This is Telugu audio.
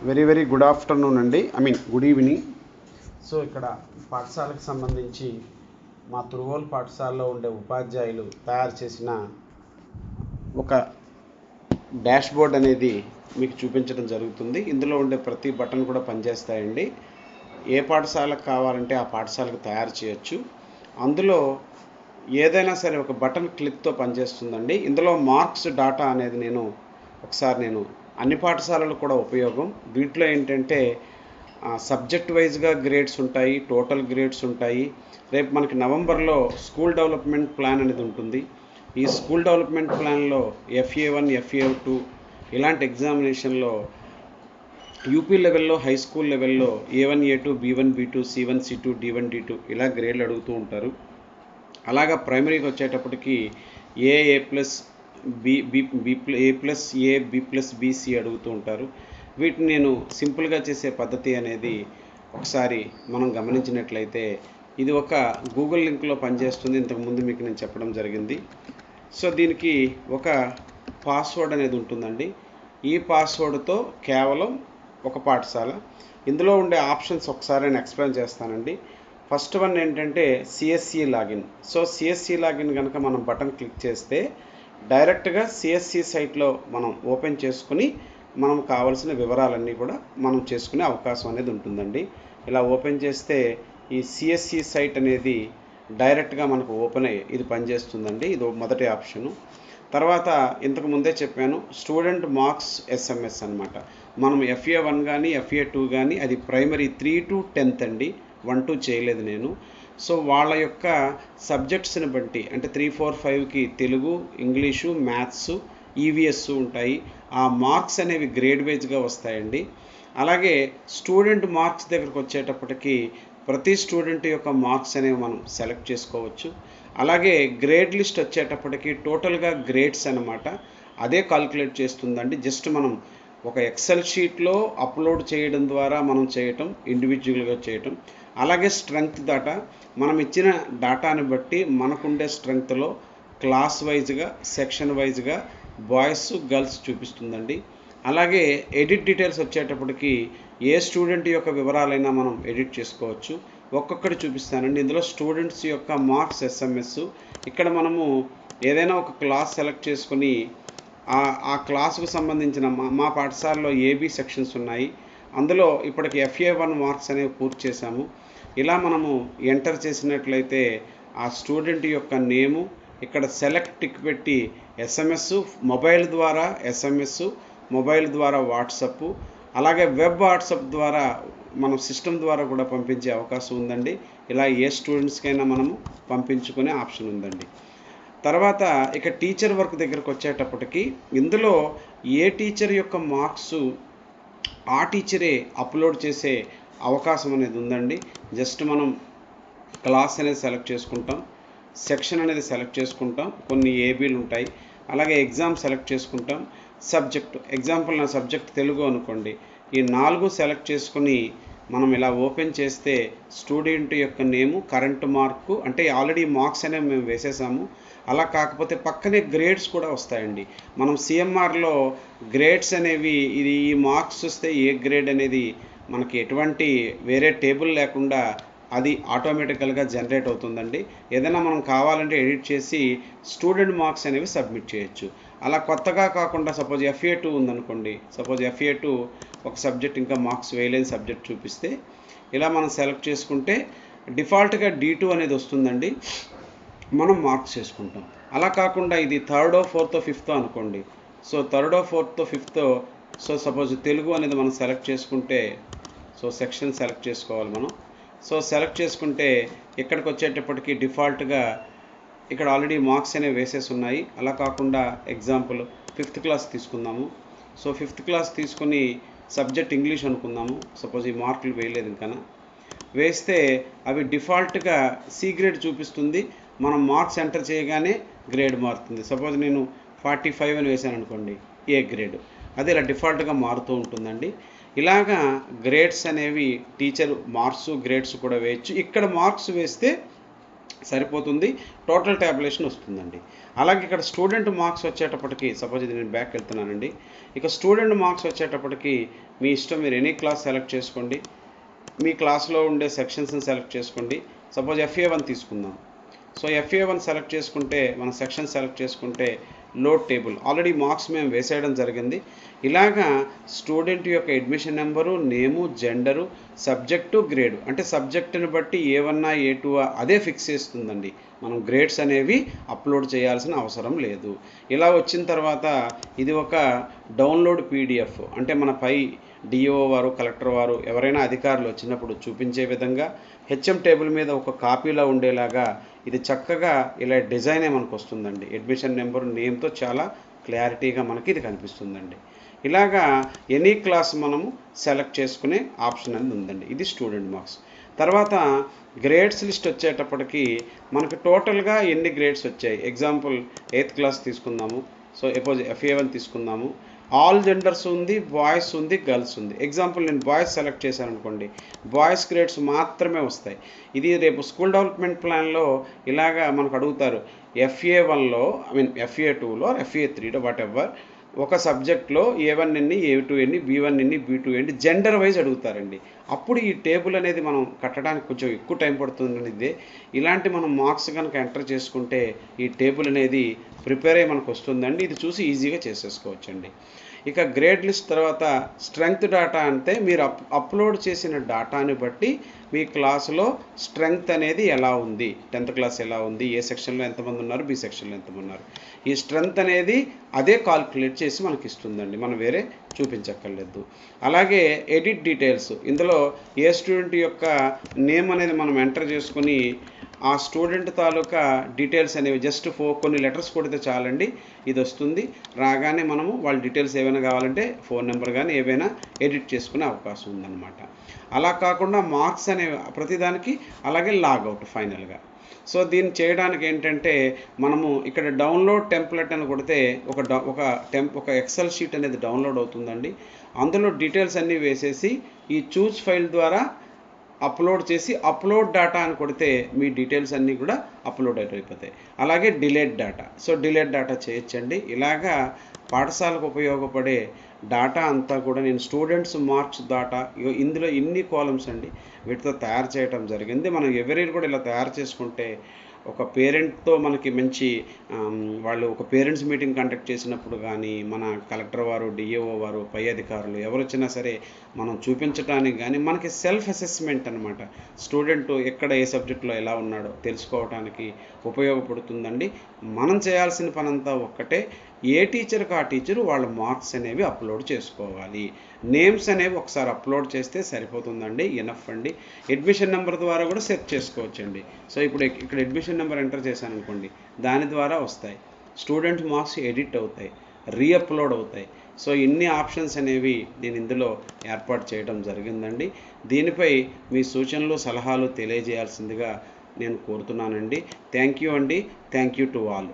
వెరీ గుడ్ ఆఫ్టర్నూన్ అండి, గుడ్ ఈవినింగ్. సో ఇక్కడ పాఠశాలకు సంబంధించి మా తురువోలు పాఠశాలలో ఉండే ఉపాధ్యాయులు తయారు చేసిన ఒక డాష్ బోర్డ్ అనేది మీకు చూపించడం జరుగుతుంది. ఇందులో ఉండే ప్రతి బటన్ కూడా పనిచేస్తాయండి. ఏ పాఠశాలకు కావాలంటే ఆ పాఠశాలకు తయారు చేయొచ్చు. అందులో ఏదైనా సరే ఒక బటన్ క్లిక్తో పనిచేస్తుందండి. ఇందులో మార్క్స్ డాటా అనేది నేను అన్ని పాఠశాలలు కూడా ఉపయోగం. దీంట్లో ఏంటంటే సబ్జెక్ట్ వైజ్గా గ్రేడ్స్ ఉంటాయి, టోటల్ గ్రేడ్స్ ఉంటాయి. రేపు మనకి నవంబర్లో స్కూల్ డెవలప్మెంట్ ప్లాన్ అనేది ఉంటుంది. ఈ స్కూల్ డెవలప్మెంట్ ప్లాన్లో FA1, FA2 ఇలాంటి ఎగ్జామినేషన్లో యూపీ లెవెల్లో, హై స్కూల్ లెవెల్లో A1, A2, B1, B2, C1, C2, D1, D2 ఇలా గ్రేడ్లు అడుగుతూ ఉంటారు. అలాగా ప్రైమరీకి వచ్చేటప్పటికి A plus A plus A, B plus B, C అడుగుతూ ఉంటారు. వీటిని నేను సింపుల్గా చేసే పద్ధతి అనేది ఒకసారి మనం గమనించినట్లయితే ఇది ఒక గూగుల్ లింక్లో పనిచేస్తుంది. ఇంతకుముందు మీకు నేను చెప్పడం జరిగింది. సో దీనికి ఒక పాస్వర్డ్ అనేది ఉంటుందండి. ఈ పాస్వర్డ్తో కేవలం ఒక పాఠశాల. ఇందులో ఉండే ఆప్షన్స్ ఒకసారి నేను ఎక్స్ప్లెయిన్ చేస్తానండి. ఫస్ట్ వన్ ఏంటంటే CSE login. So CSE login కనుక మనం బటన్ క్లిక్ చేస్తే డైరెక్ట్గా CSE సైట్లో మనం ఓపెన్ చేసుకుని మనం కావాల్సిన వివరాలన్నీ కూడా మనం చేసుకునే అవకాశం అనేది ఉంటుందండి. ఇలా ఓపెన్ చేస్తే ఈ CSE సైట్ అనేది డైరెక్ట్గా మనకు ఓపెన్ అయ్యి ఇది పనిచేస్తుందండి. ఇది మొదటి ఆప్షను. తర్వాత ఇంతకు ముందే చెప్పాను, స్టూడెంట్ మార్క్స్ SMS అన్నమాట. మనం FA1 కానీ FA2 కానీ అది ప్రైమరీ 3 to 10th అండి, 1 to చేయలేదు నేను. సో వాళ్ళ యొక్క సబ్జెక్ట్స్ని బట్టి అంటే 3, 4, 5కి తెలుగు, ఇంగ్లీషు, మ్యాథ్స్, EVS ఉంటాయి. ఆ మార్క్స్ అనేవి గ్రేడ్ వైజ్గా వస్తాయండి. అలాగే స్టూడెంట్ మార్క్స్ దగ్గరకు వచ్చేటప్పటికి ప్రతి స్టూడెంట్ యొక్క మార్క్స్ అనేవి మనం సెలెక్ట్ చేసుకోవచ్చు. అలాగే గ్రేడ్ లిస్ట్ వచ్చేటప్పటికి టోటల్గా గ్రేడ్స్ అన్నమాట అదే కాల్కులేట్ చేస్తుందండి. జస్ట్ మనం ఒక ఎక్సెల్ షీట్లో అప్లోడ్ చేయడం ద్వారా మనం చేయటం, ఇండివిజువల్గా చేయటం. అలాగే స్ట్రెంగ్త్ డాటా మనం ఇచ్చిన డాటాని బట్టి మనకుండే స్ట్రెంగ్త్లో క్లాస్ వైజ్గా, సెక్షన్ వైజ్గా బాయ్స్, గర్ల్స్ చూపిస్తుందండి. అలాగే ఎడిట్ డీటెయిల్స్ వచ్చేటప్పటికి ఏ స్టూడెంట్ యొక్క వివరాలైనా మనం ఎడిట్ చేసుకోవచ్చు. ఒక్కొక్కటి చూపిస్తానండి. ఇందులో స్టూడెంట్స్ యొక్క మార్క్స్ SMS. ఇక్కడ మనము ఏదైనా ఒక క్లాస్ సెలెక్ట్ చేసుకొని ఆ క్లాసుకు సంబంధించిన మా పాఠశాలలో AB సెక్షన్స్ ఉన్నాయి. అందులో ఇప్పటికి FA1 మార్క్స్ అనేవి పూర్తి చేశాము. ఇలా మనము ఎంటర్ చేసినట్లయితే ఆ స్టూడెంట్ యొక్క నేము, ఇక్కడ సెలెక్ట్ టిక్ పెట్టి SMS, మొబైల్ ద్వారా SMS, మొబైల్ ద్వారా వాట్సప్, అలాగే వెబ్ వాట్సాప్ ద్వారా మనం సిస్టమ్ ద్వారా కూడా పంపించే అవకాశం ఉందండి. ఇలా ఏ స్టూడెంట్స్కైనా మనము పంపించుకునే ఆప్షన్ ఉందండి. తర్వాత ఇక టీచర్ వర్క్ దగ్గరకు వచ్చేటప్పటికి ఇందులో ఏ టీచర్ యొక్క మార్క్స్ ఆ టీచరే అప్లోడ్ చేసే అవకాశం అనేది ఉందండి. జస్ట్ మనం క్లాస్ అనేది సెలెక్ట్ చేసుకుంటాం, సెక్షన్ అనేది సెలెక్ట్ చేసుకుంటాం, కొన్ని ABలు ఉంటాయి. అలాగే ఎగ్జామ్ సెలెక్ట్ చేసుకుంటాం, సబ్జెక్ట్ ఎగ్జాంపుల్ నా సబ్జెక్ట్ తెలుగు అనుకోండి. ఈ 4 సెలెక్ట్ చేసుకుని మనం ఇలా ఓపెన్ చేస్తే స్టూడెంట్ యొక్క నేము, కరెంట్ మార్కు అంటే ఆల్రెడీ మార్క్స్ అనేవి మేము వేసేసాము. అలా కాకపోతే పక్కనే గ్రేడ్స్ కూడా వస్తాయండి. మనం CMRలో గ్రేడ్స్ అనేవి ఈ మార్క్స్ వస్తే ఏ గ్రేడ్ అనేది మనకి ఎటువంటి వేరే టేబుల్ లేకుండా అది ఆటోమేటికల్గా జనరేట్ అవుతుందండి. ఏదైనా మనం కావాలంటే ఎడిట్ చేసి స్టూడెంట్ మార్క్స్ అనేవి సబ్మిట్ చేయొచ్చు. అలా కొత్తగా కాకుండా సపోజ్ FA2 ఉందనుకోండి. సపోజ్ FA2 ఒక సబ్జెక్ట్ ఇంకా మార్క్స్ వేయలేని సబ్జెక్ట్ చూపిస్తే ఇలా మనం సెలెక్ట్ చేసుకుంటే డిఫాల్ట్గా D2 అనేది వస్తుందండి. మనం మార్క్స్ చేసుకుంటాం. అలా కాకుండా ఇది 3rd, 4th, 5th అనుకోండి. So 3rd, 4th, 5th so suppose Telugu అనేది మనం సెలెక్ట్ చేసుకుంటే సో సెక్షన్ సెలెక్ట్ చేసుకోవాలి మనం. సో సెలెక్ట్ చేసుకుంటే ఇక్కడికి వచ్చేటప్పటికి డిఫాల్ట్గా ఇక్కడ ఆల్రెడీ మార్క్స్ అనేవి వేసేసి ఉన్నాయి. అలా కాకుండా ఎగ్జాంపుల్ 5th క్లాస్ తీసుకుందాము. సో 5th క్లాస్ తీసుకుని సబ్జెక్ట్ ఇంగ్లీష్ అనుకుందాము. సపోజ్ ఈ మార్కులు వేయలేదు ఇంకా వేస్తే అవి డిఫాల్ట్గా C గ్రేడ్ చూపిస్తుంది. మనం మార్క్స్ ఎంటర్ చేయగానే గ్రేడ్ మారుతుంది. సపోజ్ నేను 45 అని వేసాను అనుకోండి, A గ్రేడ్. అది ఇలా డిఫాల్ట్గా మారుతూ ఉంటుందండి. ఇలాగా గ్రేడ్స్ అనేవి టీచర్ మార్క్స్, గ్రేడ్స్ కూడా వేయచ్చు. ఇక్కడ మార్క్స్ వేస్తే సరిపోతుంది, టోటల్ ట్యాబులేషన్ వస్తుందండి. అలాగే ఇక్కడ స్టూడెంట్ మార్క్స్ వచ్చేటప్పటికి సపోజ్ ఇది నేను బ్యాక్ వెళ్తున్నానండి. ఇక స్టూడెంట్ మార్క్స్ వచ్చేటప్పటికి మీ ఇష్టం, మీరు ఎనీ క్లాస్ సెలెక్ట్ చేసుకోండి, మీ క్లాస్లో ఉండే సెక్షన్స్ని సెలెక్ట్ చేసుకోండి. సపోజ్ FA1 తీసుకుందాం. సో FA1 సెలెక్ట్ చేసుకుంటే, మన సెక్షన్ సెలెక్ట్ చేసుకుంటే లోడ్ టేబుల్ ఆల్రెడీ మార్క్స్ మేము వేసేయడం జరిగింది. ఇలాగా స్టూడెంట్ యొక్క అడ్మిషన్ నెంబరు, నేము, జెండరు, సబ్జెక్టు, గ్రేడు, అంటే సబ్జెక్టుని బట్టి A1 A2 అదే ఫిక్స్ చేస్తుందండి. మనం గ్రేడ్స్ అనేవి అప్లోడ్ చేయాల్సిన అవసరం లేదు. ఇలా వచ్చిన తర్వాత ఇది ఒక డౌన్లోడ్ PDF, అంటే మన పై DO వారు, కలెక్టర్ వారు, ఎవరైనా అధికారులు వచ్చినప్పుడు చూపించే విధంగా HM టేబుల్ మీద ఒక కాపీలా ఉండేలాగా ఇది చక్కగా ఇలా డిజైనే మనకు వస్తుందండి. అడ్మిషన్ నెంబర్, నేమ్తో చాలా క్లారిటీగా మనకి ఇది కనిపిస్తుందండి. ఇలాగా ఎనీ క్లాస్ మనము సెలెక్ట్ చేసుకునే ఆప్షన్ అనేది ఉందండి. ఇది స్టూడెంట్ మార్క్స్. తర్వాత గ్రేడ్స్ లిస్ట్ వచ్చేటప్పటికి మనకు టోటల్గా ఎన్ని గ్రేడ్స్ వచ్చాయి. ఎగ్జాంపుల్ 8th క్లాస్ తీసుకుందాము. సో సపోజ్ FA1 తీసుకుందాము. ఆల్ జెండర్స్ ఉంది, బాయ్స్ ఉంది, గర్ల్స్ ఉంది. ఎగ్జాంపుల్ నేను బాయ్స్ సెలెక్ట్ చేశాను అనుకోండి, బాయ్స్ గ్రేడ్స్ మాత్రమే వస్తాయి. ఇది రేపు స్కూల్ డెవలప్మెంట్ ప్లాన్లో ఇలాగా మనకు అడుగుతారు. FA1లో, FA2లో, FA3లో వాట్ ఎవర్ ఒక సబ్జెక్ట్లో A1 ఎన్ని, A2 ఎన్ని, B1 ఎన్ని, B2 ఎన్ని, జెండర్ వైజ్ అడుగుతారండి. అప్పుడు ఈ టేబుల్ అనేది మనం కట్టడానికి కొంచెం ఎక్కువ టైం పడుతుంది. ఇదే ఇలాంటి మనం మార్క్స్ కనుక ఎంటర్ చేసుకుంటే ఈ టేబుల్ అనేది ప్రిపేర్ అయ్యి మనకు వస్తుందండి. ఇది చూసి ఈజీగా చేసేసుకోవచ్చండి. ఇక గ్రేడ్ లిస్ట్ తర్వాత స్ట్రెంగ్త్ డేటా అంటే మీరు అప్లోడ్ చేసిన డేటాని బట్టి మీ క్లాసులో స్ట్రెంగ్త్ అనేది ఎలా ఉంది, 10th క్లాస్ ఎలా ఉంది, ఏ సెక్షన్లో ఎంతమంది ఉన్నారు, B సెక్షన్లో ఎంతమంది ఉన్నారు, ఈ స్ట్రెంగ్త్ అనేది అదే కాల్కులేట్ చేసి మనకి ఇస్తుందండి. మనం వేరే చూపించక్కర్లేదు. అలాగే ఎడిట్ డీటెయిల్స్, ఇందులో ఏ స్టూడెంట్ యొక్క నేమ్ అనేది మనం ఎంటర్ చేసుకుని ఆ స్టూడెంట్ తాలూకా డీటెయిల్స్ అనేవి జస్ట్ కొన్ని లెటర్స్ కొడితే చాలండి, ఇది వస్తుంది. రాగానే మనము వాళ్ళ డీటెయిల్స్ ఏమైనా కావాలంటే ఫోన్ నెంబర్ కానీ ఏవైనా ఎడిట్ చేసుకునే అవకాశం ఉందన్నమాట. అలా కాకుండా మార్క్స్ అనేవి ప్రతిదానికి, అలాగే లాగౌట్ ఫైనల్గా. సో దీన్ని చేయడానికి ఏంటంటే మనము ఇక్కడ డౌన్లోడ్ టెంప్లెట్ అని కొడితే ఒక ఎక్సెల్ షీట్ అనేది డౌన్లోడ్ అవుతుందండి. అందులో డీటెయిల్స్ అన్నీ వేసేసి ఈ చూస్ ఫైల్ ద్వారా అప్లోడ్ చేసి అప్లోడ్ డేటా అని కొడితే మీ డీటెయిల్స్ అన్నీ కూడా అప్లోడ్ అయిపోతాయి. అలాగే delete data, so delete data చేయొచ్చండి. ఇలాగా పాఠశాలకు ఉపయోగపడే డేటా అంతా కూడా నేను స్టూడెంట్స్ మార్క్స్ డేటా ఇందులో ఇన్ని కాలమ్స్ అండి, వీటితో తయారు చేయడం జరిగింది. మనం ఎవరీ కూడా ఇలా తయారు చేసుకుంటే ఒక పేరెంట్తో మనకి మంచి వాళ్ళు ఒక పేరెంట్స్ మీటింగ్ కండక్ట్ చేసినప్పుడు కానీ మన కలెక్టర్ వారు, DO వారు, పై అధికారులు ఎవరు వచ్చినా సరే మనం చూపించడానికి కానీ మనకి సెల్ఫ్ అసెస్మెంట్ అనమాట. స్టూడెంట్ ఎక్కడ ఏ సబ్జెక్ట్లో ఎలా ఉన్నాడో తెలుసుకోవడానికి ఉపయోగపడుతుందండి. మనం చేయాల్సిన పనంతా ఒక్కటే, ఏ టీచర్కి ఆ టీచరు వాళ్ళ మార్క్స్ అనేవి అప్లోడ్ చేసుకోవాలి. నేమ్స్ అనేవి ఒకసారి అప్లోడ్ చేస్తే సరిపోతుందండి, ఎనఫ్ అండి. అడ్మిషన్ నెంబర్ ద్వారా కూడా సెర్చ్ చేసుకోవచ్చండి. సో ఇప్పుడు ఇక్కడ అడ్మిషన్ నెంబర్ ఎంటర్ చేశాను అనుకోండి, దాని ద్వారా వస్తాయి. స్టూడెంట్ మార్క్స్ ఎడిట్ అవుతాయి, రీఅప్లోడ్ అవుతాయి. సో ఇన్ని ఆప్షన్స్ అనేవి నేను ఇందులో ఏర్పాటు చేయడం జరిగిందండి. దీనిపై మీ సూచనలు, సలహాలు తెలియజేయాల్సిందిగా నేను కోరుతున్నానండి. థ్యాంక్ యూ అండి. Thank you to all.